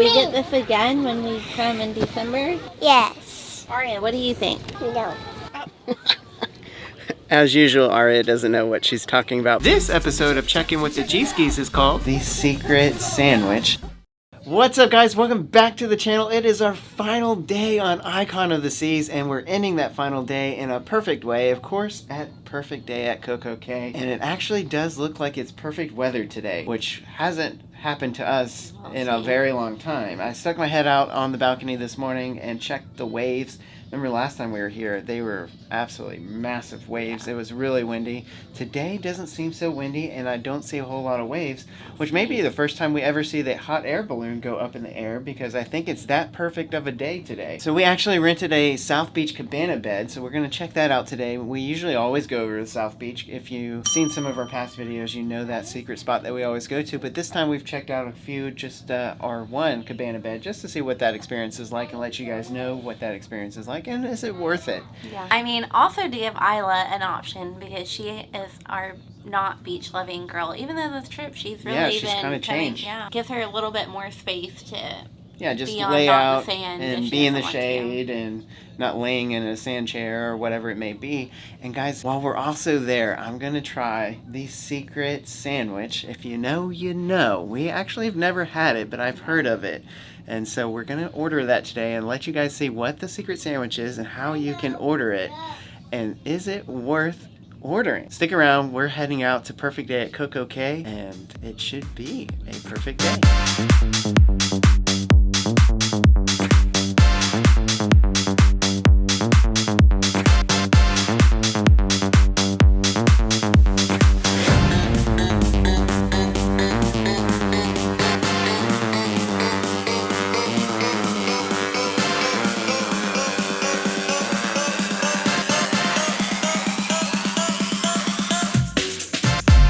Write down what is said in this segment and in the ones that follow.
we get this again when we come in December? Yes. Aria, what do you think? No. As usual, Aria doesn't know what she's talking about. This episode of Check-In with the Gskis is called The Secret Sandwich. What's up, guys? Welcome back to the channel. It is our final day on Icon of the Seas, and we're ending that final day in a perfect way, of course, at Perfect Day at Coco Cay. And it actually does look like it's perfect weather today, which hasn't happened to us in a very long time. I stuck my head out on the balcony this morning and checked the waves. Remember last time we were here, they were absolutely massive waves. It was really windy. Today doesn't seem so windy, and I don't see a whole lot of waves, which may be the first time we ever see the hot air balloon go up in the air, because I think it's that perfect of a day today. So we actually rented a South Beach cabana bed, so we're going to check that out today. We usually always go over to South Beach. If you've seen some of our past videos, you know that secret spot that we always go to, but this time we've checked out a few, just our one cabana bed, just to see what that experience is like and let you guys know what that experience is like. And is it worth it? Yeah. I mean, also to give Isla an option, because she is our not beach loving girl. Even though this trip she's really she's kind of changed. Gives her a little bit more space to just be on, lay out the sand and be in the shade and not laying in a sand chair or whatever it may be. And guys, while we're also there, I'm gonna try the secret sandwich. If you know, you know. We actually have never had it, but I've heard of it. And so we're gonna order that today and let you guys see what the secret sandwich is and how you can order it. And is it worth ordering? Stick around, we're heading out to Perfect Day at Coco Cay, and it should be a perfect day.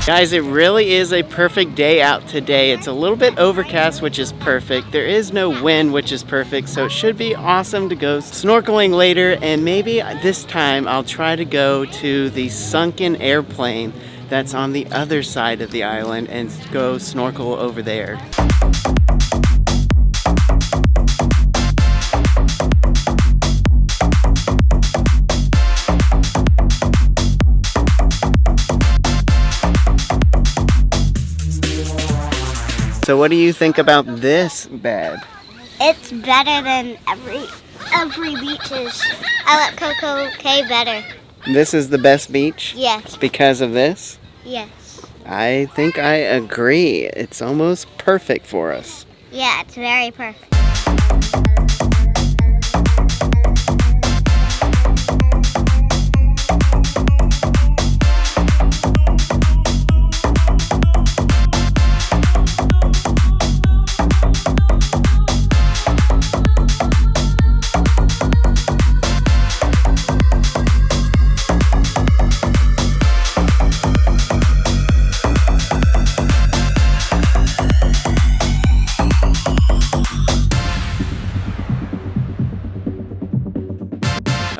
Guys, it really is a perfect day out today. It's a little bit overcast, which is perfect. There is no wind, which is perfect, so it should be awesome to go snorkeling later, and maybe this time I'll try to go to the sunken airplane that's on the other side of the island and go snorkel over there. So what do you think about this bed? It's better than every beaches. I like Coco Cay better. This is the best beach? Yes. Because of this? Yes. I think I agree. It's almost perfect for us. Yeah, it's very perfect.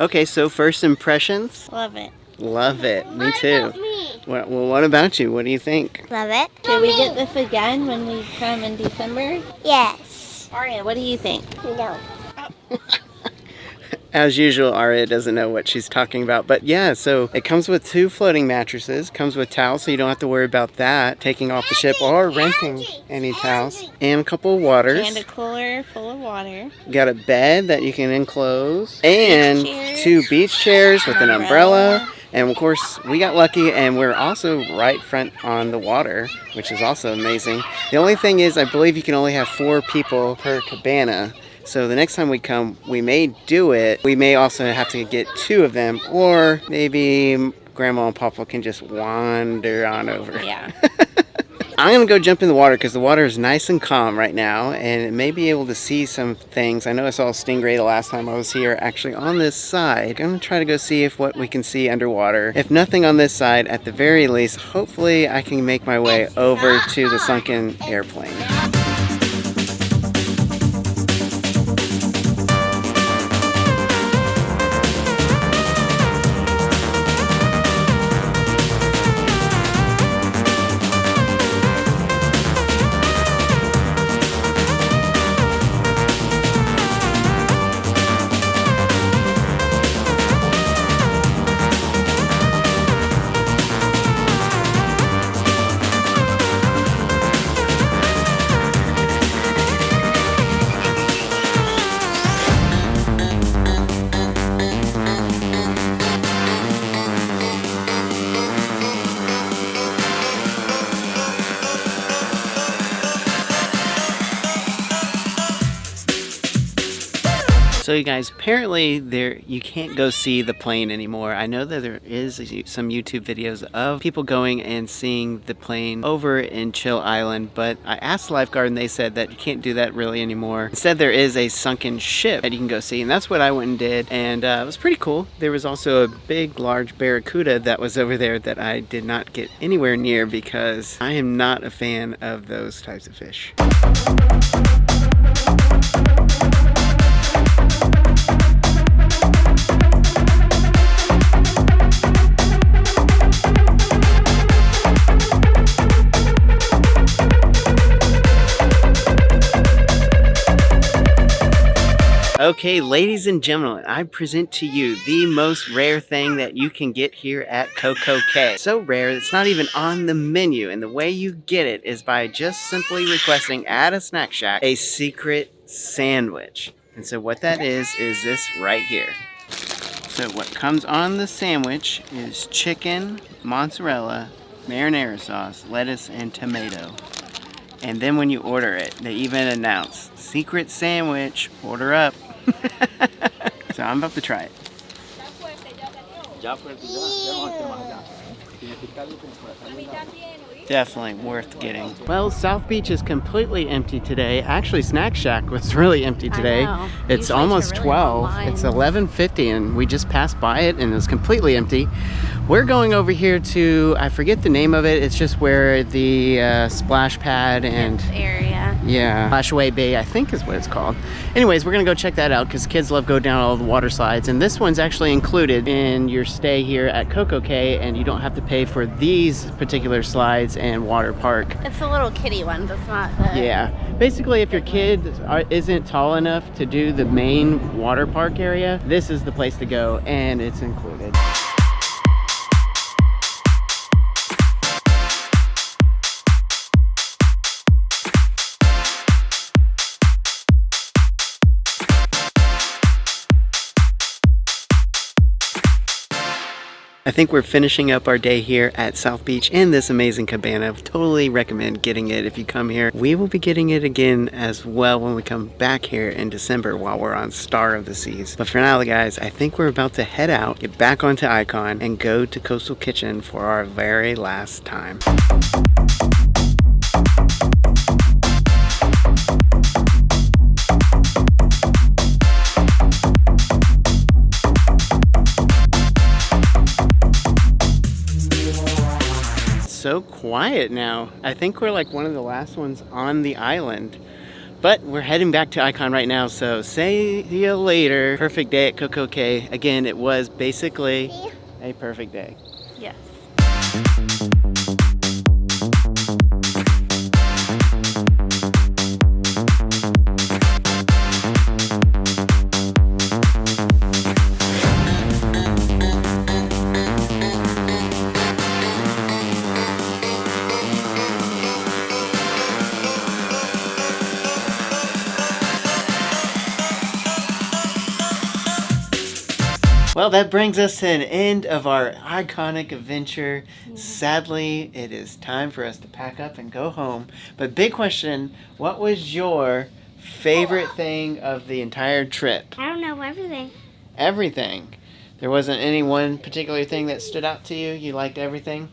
Okay, so first impressions? Love it. Love it. Me too. Well, what about you? What do you think? Love it. Should we get this again when we come in December? Yes. Aria, what do you think? No. As usual, Aria doesn't know what she's talking about. But yeah, so it comes with 2 floating mattresses, comes with towels, so you don't have to worry about that, taking off the ship or renting any towels, and a couple of waters. And a cooler full of water. You got a bed that you can enclose, and Beach 2 beach chairs with an umbrella. And of course, we got lucky, and we're also right front on the water, which is also amazing. The only thing is, I believe you can only have 4 people per cabana. So the next time we come, we may do it. We may also have to get 2 of them, or maybe Grandma and Papa can just wander on over. Yeah. I'm going to go jump in the water because the water is nice and calm right now, and it may be able to see some things. I know I saw a stingray the last time I was here, actually on this side. I'm going to try to go see what we can see underwater. If nothing on this side, at the very least, hopefully I can make my way over to the sunken airplane. So you guys, apparently you can't go see the plane anymore. I know that there is some YouTube videos of people going and seeing the plane over in Chill Island, but I asked the lifeguard and they said that you can't do that really anymore. Instead, there is a sunken ship that you can go see, and that's what I went and did, and it was pretty cool. There was also a big, large barracuda that was over there that I did not get anywhere near because I am not a fan of those types of fish. Okay, ladies and gentlemen, I present to you the most rare thing that you can get here at Coco Cay. So rare, it's not even on the menu, and the way you get it is by just simply requesting at a snack shack a secret sandwich. And so what that is this right here. So what comes on the sandwich is chicken, mozzarella, marinara sauce, lettuce, and tomato. And then when you order it, they even announce, secret sandwich, order up. So I'm about to try it. Definitely worth getting. Well, South Beach is completely empty today. Actually, Snack Shack was really empty today. It's usually almost 12. It's 11:50 and we just passed by it and it was completely empty. We're going over here to, I forget the name of it. It's just where the splash pad and area. Yeah, Splashaway Bay, I think is what it's called. Anyways, we're gonna go check that out because kids love go down all the water slides, and this one's actually included in your stay here at Coco Cay, and you don't have to pay for these particular slides and water park. It's the little kiddie ones. It's not the... Yeah, basically if your kid isn't tall enough to do the main water park area, this is the place to go, and it's included. I think we're finishing up our day here at South Beach in this amazing cabana. Totally recommend getting it if you come here. We will be getting it again as well when we come back here in December while we're on Star of the Seas. But for now, guys, I think we're about to head out, get back onto Icon, and go to Coastal Kitchen for our very last time. So quiet now. I think we're like one of the last ones on the island, but we're heading back to Icon right now, so see you later. Perfect day at Coco Cay. Again, it was basically a perfect day. Yes. Well, that brings us to an end of our iconic adventure. Sadly, it is time for us to pack up and go home. But big question, what was your favorite thing of the entire trip? I don't know, everything. Everything. There wasn't any one particular thing that stood out to you? You liked everything?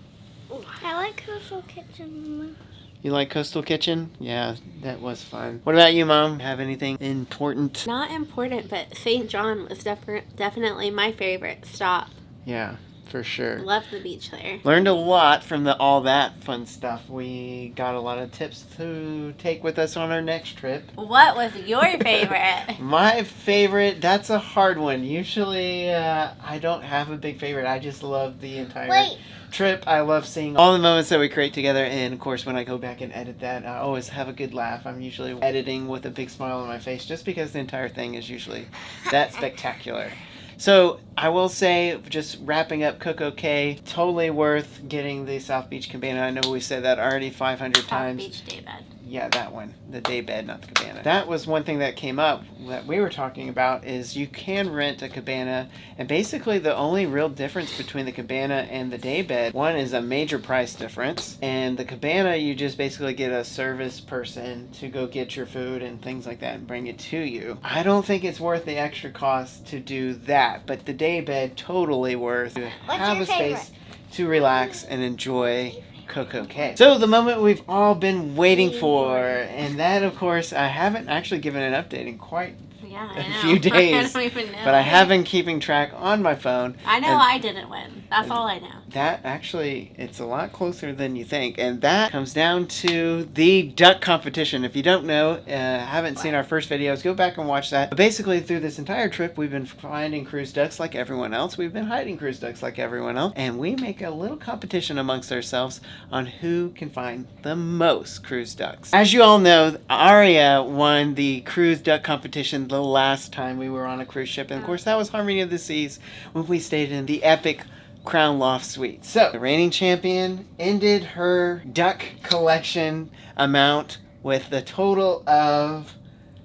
I like Coastal Kitchen. You like Coastal Kitchen? Yeah, that was fun. What about you, Mom? Have anything important? Not important, but St. John was definitely my favorite stop. Yeah, for sure. Love the beach there. Learned a lot from all that fun stuff. We got a lot of tips to take with us on our next trip. What was your favorite? My favorite, that's a hard one. Usually, I don't have a big favorite. I just love the entire trip. I love seeing all the moments that we create together, and of course when I go back and edit that, I always have a good laugh. I'm usually editing with a big smile on my face just because the entire thing is usually that spectacular. So I will say, just wrapping up Coco Cay, totally worth getting the South Beach Cabana. I know we said that already 500 times. South Beach Daybed. Yeah, that one. The daybed, not the cabana. That was one thing that came up that we were talking about is you can rent a cabana, and basically the only real difference between the cabana and the daybed, one is a major price difference, and the cabana you just basically get a service person to go get your food and things like that and bring it to you. I don't think it's worth the extra cost to do that, but the daybed totally worth to have a space to relax and enjoy Coco Cay. So the moment we've all been waiting for, and that of course I haven't actually given an update in quite a few days, I don't even know. but I have been keeping track on my phone. I know I didn't win. That's all I know. That actually, it's a lot closer than you think, and that comes down to the duck competition. If you don't know, haven't seen our first videos, go back and watch that. But basically, through this entire trip, we've been finding cruise ducks like everyone else. We've been hiding cruise ducks like everyone else, and we make a little competition amongst ourselves on who can find the most cruise ducks. As you all know, Aria won the cruise duck competition the last time we were on a cruise ship, and of course, that was Harmony of the Seas when we stayed in the epic Crown Loft Suite. So, the reigning champion ended her duck collection amount with the total of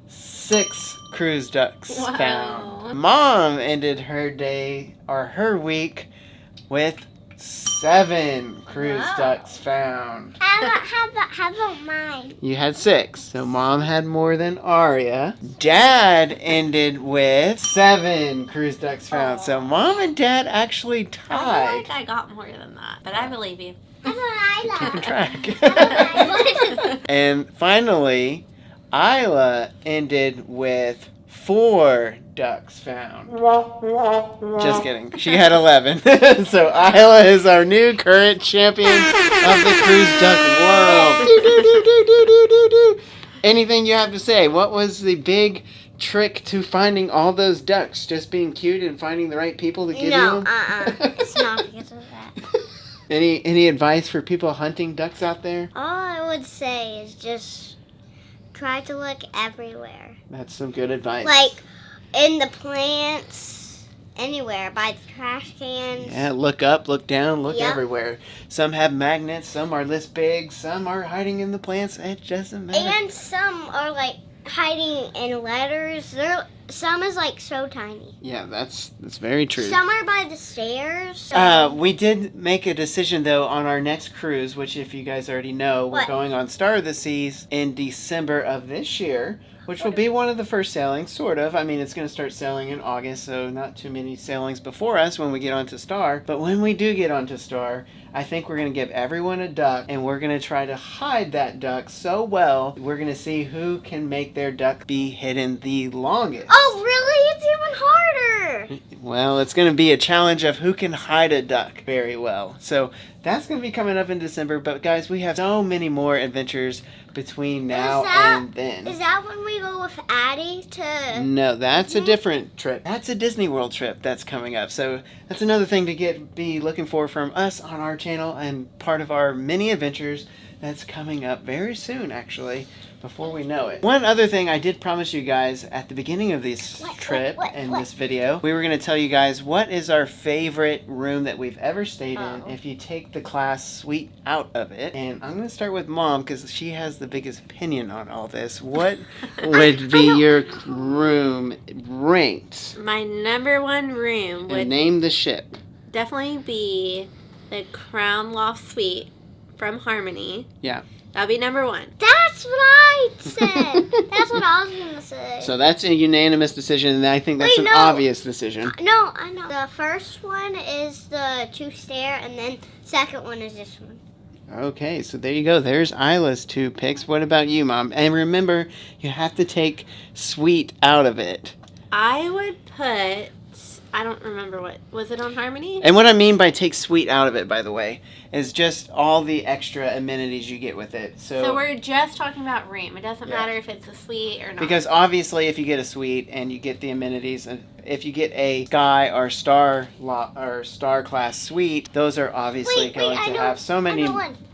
6 cruise ducks found. Mom ended her day, or her week, with 7 cruise ducks found. How about mine? You had 6, so Mom had more than Aria. Dad ended with 7 cruise ducks found, so Mom and Dad actually I feel tied. like I got more than that, but I believe you. Keeping track. And finally, Isla ended with 4 ducks found. Just kidding. She had 11. So Isla is our new current champion of the cruise duck world. Anything you have to say? What was the big trick to finding all those ducks? Just being cute and finding the right people to give you them? It's not because of that. Any advice for people hunting ducks out there? All I would say is just try to look everywhere. That's some good advice. Like in the plants, anywhere, by the trash cans. Yeah, look up, look down, look everywhere. Some have magnets, some are this big, some are hiding in the plants. It doesn't matter. And some are like hiding in letters. Some is like so tiny. Yeah, that's very true. Some are by the stairs. We did make a decision though on our next cruise, which if you guys already know, we're going on Star of the Seas in December of this year, which will be one of the first sailings, sort of. I mean, it's going to start sailing in August, so not too many sailings before us when we get onto Star. But when we do get onto Star, I think we're going to give everyone a duck, and we're going to try to hide that duck so well, we're going to see who can make their duck be hidden the longest. Oh, really? It's even harder. Well, it's going to be a challenge of who can hide a duck very well. So that's going to be coming up in December. But guys, we have so many more adventures between now and then. Is that when we go with Addie to... No, that's a different trip. That's a Disney World trip that's coming up. So that's another thing to be looking for from us on our channel and part of our mini adventures that's coming up very soon, actually, before we know it. One other thing I did promise you guys at the beginning of this trip and this video, we were going to tell you guys what is our favorite room that we've ever stayed in if you take the class suite out of it. And I'm going to start with Mom because she has the biggest opinion on all this. What would be your room ranked? My number 1 room would name the ship. definitely be the Crown Loft Suite from Harmony. Yeah. That'd be number 1. That's what I said. That's what I was going to say. So that's a unanimous decision, and I think that's an obvious decision. No, I know. The first one is the 2-stair, and then second one is this one. Okay, so there you go. There's Isla's 2 picks. What about you, Mom? And remember, you have to take suite out of it. I would put... I don't remember what... Was it on Harmony? And what I mean by take suite out of it, by the way, is just all the extra amenities you get with it. So we're just talking about room. It doesn't matter if it's a suite or not. Because obviously if you get a suite and you get the amenities, and if you get a Sky or Star class suite, those are obviously going to have so many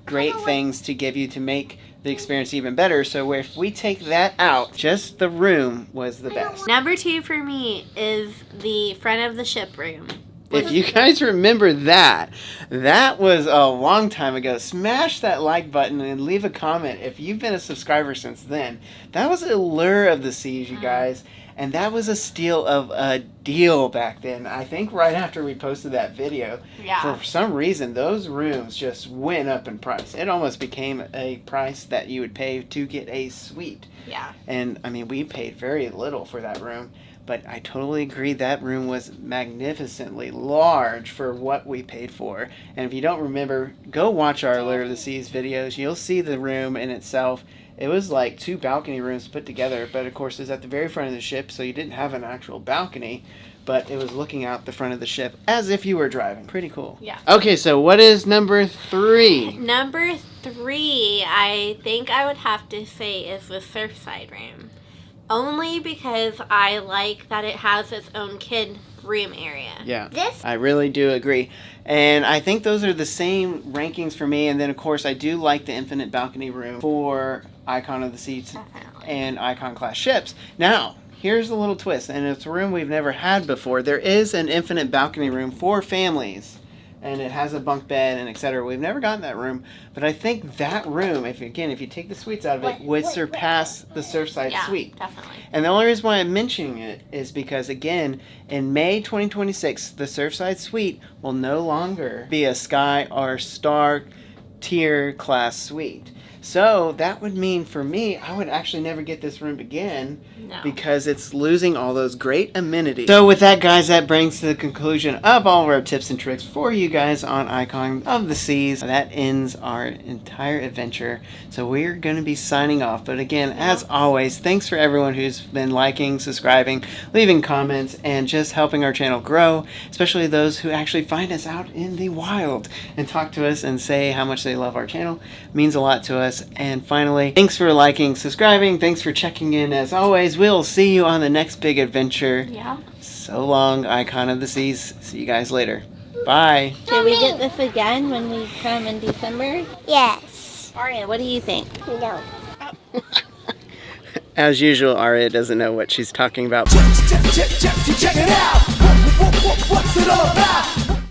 great things to give you to make the experience even better. So if we take that out, just the room was the best. Number 2 for me is the front of the ship room. If you guys remember that, that was a long time ago. Smash that like button and leave a comment if you've been a subscriber since then. That was Allure of the Seas, you guys. And that was a steal of a deal back then. I think right after we posted that video, for some reason, those rooms just went up in price. It almost became a price that you would pay to get a suite. Yeah. And, I mean, we paid very little for that room. But I totally agree that room was magnificently large for what we paid for. And if you don't remember, go watch our Allure of the Seas videos. You'll see the room in itself. It was like 2 balcony rooms put together, but of course it's at the very front of the ship, so you didn't have an actual balcony, but it was looking out the front of the ship as if you were driving. Pretty cool. Yeah. Okay, so what is number 3? Number 3, I think I would have to say, is the Surfside room. Only because I like that it has its own kid room area. Yeah, I really do agree. And I think those are the same rankings for me. And then, of course, I do like the infinite balcony room for Icon of the Seas and Icon class ships. Now, here's a little twist, and it's a room we've never had before. There is an infinite balcony room for families, and it has a bunk bed and etc. We've never gotten that room, but I think that room, if you take the suites out of it, would surpass the Surfside suite. Definitely. And the only reason why I'm mentioning it is because, again, in May 2026, the Surfside suite will no longer be a Sky or Star tier class suite. So that would mean for me, I would actually never get this room again because it's losing all those great amenities. So with that, guys, that brings to the conclusion of all of our tips and tricks for you guys on Icon of the Seas. That ends our entire adventure. So we're going to be signing off. But again, as always, thanks for everyone who's been liking, subscribing, leaving comments, and just helping our channel grow, especially those who actually find us out in the wild and talk to us and say how much they love our channel. It means a lot to us. And finally, thanks for liking, subscribing, thanks for checking in. As always, we'll see you on the next big adventure. Yeah. So long, Icon of the Seas. See you guys later. Bye. Should we get this again when we come in December? Yes. Aria, what do you think? No. As usual, Aria doesn't know what she's talking about. Check it out. What's it all about?